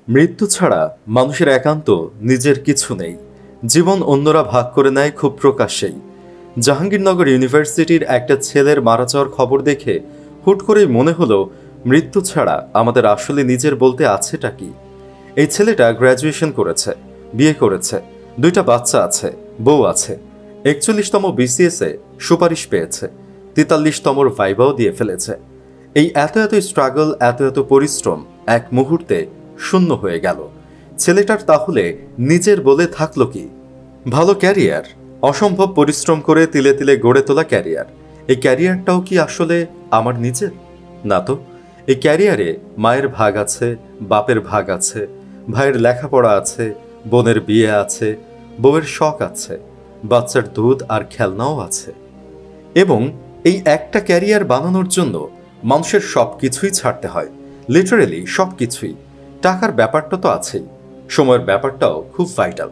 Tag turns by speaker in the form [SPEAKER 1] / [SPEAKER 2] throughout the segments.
[SPEAKER 1] মৃত্যু ছাড়া মানুষের একান্ত নিজের কিছু নেই। জীবন অন্যরা ভাগ করে নেয় খুব প্রকাশ্যেই। জাহাঙ্গীরনগর ইউনিভার্সিটির একটা ছেলের মারা যাওয়ার খবর দেখে হুট করেই মনে হলো, মৃত্যু ছাড়া আমাদের আসলে নিজের বলতে আছেটা কি। এই ছেলেটা গ্র্যাজুয়েশন করেছে, বিয়ে করেছে, 2টা বাচ্চা আছে, বউ আছে, 41তম বিসিএসে সুপারিশ পেয়েছে, 43তমর ভাইবাও দিয়ে ফেলেছে। এই এত এত স্ট্রাগল, এত এত পরিশ্রম এক মুহূর্তে শূন্য হয়ে গেল। ছেলেটার তাহলে নিজের বলে থাকলো কি? ভালো ক্যারিয়ার, অসম্ভব পরিশ্রম করে তিলে তিলে গড়ে তোলা ক্যারিয়ার। এই ক্যারিয়ারটাও কি আসলে আমার নিজের? না তো। এই ক্যারিয়ারে মায়ের ভাগ আছে, বাপের ভাগ আছে, ভাইয়ের লেখাপড়া আছে, বোনের বিয়ে আছে, বউয়ের শখ আছে, বাচ্চার দুধ আর খেলনাও আছে। এবং এই একটা ক্যারিয়ার বানানোর জন্য মানুষের সব কিছুই ছাড়তে হয়, লিটারেলি সব কিছুই। টাকার ব্যাপারটা তো আছেই, সময়ের ব্যাপারটাও খুব ভাইটাল।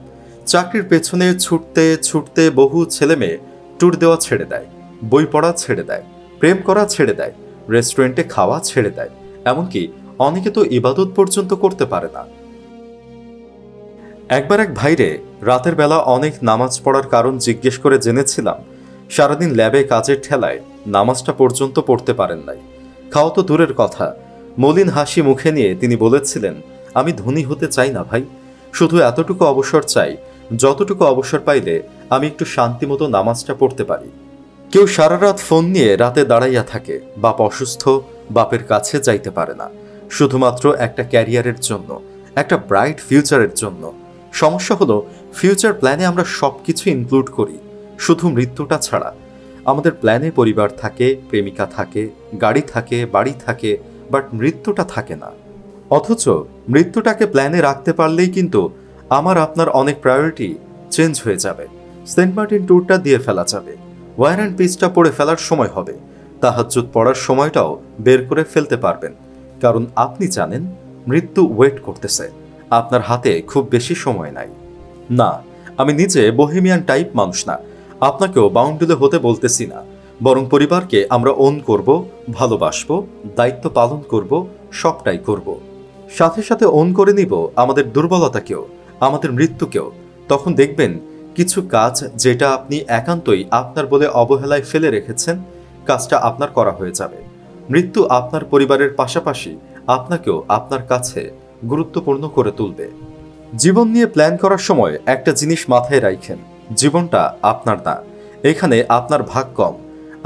[SPEAKER 1] চাকরির পেছনে ছুটতে ছুটতে বহু ছেলে মেয়ে ট্যুর দেওয়া ছেড়ে দেয়, বই পড়া ছেড়ে দেয়, প্রেম করা ছেড়ে দেয়, রেস্টুরেন্টে খাওয়া ছেড়ে দেয়, এমনকি অনেকে তো ইবাদত পর্যন্ত করতে পারে না। একবার এক ভাইরে রাতের বেলা অনেক নামাজ পড়ার কারণ জিজ্ঞেস করে জেনেছিলাম, সারাদিন ল্যাবে কাজের ঠেলায় নামাজটা পর্যন্ত পড়তে পারেন নাই। খাওয়া তো দূরের কথা, মলিন হাসি মুখে নিয়ে তিনি বলেছিলেন, আমি ধনী হতে চাই না ভাই, শুধু এতটুকু অবসর চাই যতটুকু অবসর পাইলে আমি একটু শান্তিমতো নামাজটা পড়তে পারি। কেউ সারা রাত ফোন নিয়ে রাতে দাঁড়াইয়া থাকে, বাপ অসুস্থ, বাপের কাছে যাইতে পারে না, শুধুমাত্র একটা ক্যারিয়ারের জন্য, একটা ব্রাইট ফিউচারের জন্য। সমস্যা হলো, ফিউচার প্ল্যানে আমরা সব কিছু ইনক্লুড করি, শুধু মৃত্যুটা ছাড়া। আমাদের প্ল্যানে পরিবার থাকে, প্রেমিকা থাকে, গাড়ি থাকে, বাড়ি থাকে, বাট মৃত্যুটা থাকে না। অথচ মৃত্যুটাকে প্ল্যানে রাখতে পারলেই কিন্তু আমার আপনার অনেক প্রায়োরিটি চেঞ্জ হয়ে যাবে। সেন্ট মার্টিন ট্যুরটা দিয়ে ফেলা যাবে, ওয়ার অ্যান্ড পিসটা পড়ে ফেলার সময় হবে, তাহাজ্জুদ পড়ার সময়টাও বের করে ফেলতে পারবেন। কারণ আপনি জানেন মৃত্যু ওয়েট করতেছে, আপনার হাতে খুব বেশি সময় নাই। না, আমি নিজে বোহেমিয়ান টাইপ মানুষ না, আপনাকেও বাউন্ডুলে হতে বলতেছি না, বরং পরিবারকে আমরা ওন করব, ভালোবাসবো, দায়িত্ব পালন করব, সবটাই করব। সাথে সাথে ওন করে নিব আমাদের দুর্বলতাকেও, আমাদের মৃত্যুকেও। তখন দেখবেন কিছু কাজ যেটা আপনি একান্তই আপনার বলে অবহেলায় ফেলে রেখেছেন, কাজটা আপনার করা হয়ে যাবে। মৃত্যু আপনার পরিবারের পাশাপাশি আপনাকেও আপনার কাছে গুরুত্বপূর্ণ করে তুলবে। জীবন নিয়ে প্ল্যান করার সময় একটা জিনিস মাথায় রাখেন, জীবনটা আপনার না, এখানে আপনার ভাগ কম।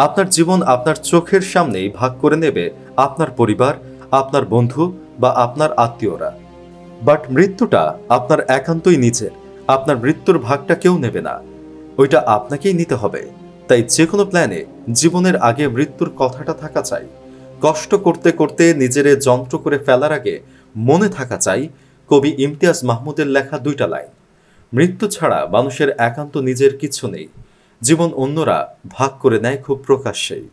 [SPEAKER 1] আপনার জীবন আপনার চোখের সামনেই ভাগ করে নেবে আপনার পরিবার, আপনার বন্ধু বা আপনার আত্মীয়রা। বাট মৃত্যুটা আপনার একান্তই নিজের, আপনার মৃত্যুর ভাগটা কেউ নেবে না, ওইটা আপনাকেই নিতে হবে। তাই যে কোনো প্ল্যানে জীবনের আগে মৃত্যুর কথাটা থাকা চাই। কষ্ট করতে করতে নিজেরে যন্ত্র করে ফেলার আগে মনে থাকা চাই কবি ইমতিয়াজ মাহমুদের লেখা 2টা লাইন, মৃত্যু ছাড়া মানুষের একান্ত নিজের কিছু নেই, জীবন অন্যরা ভাগ করে নেয় খুব প্রকাশ্যেই।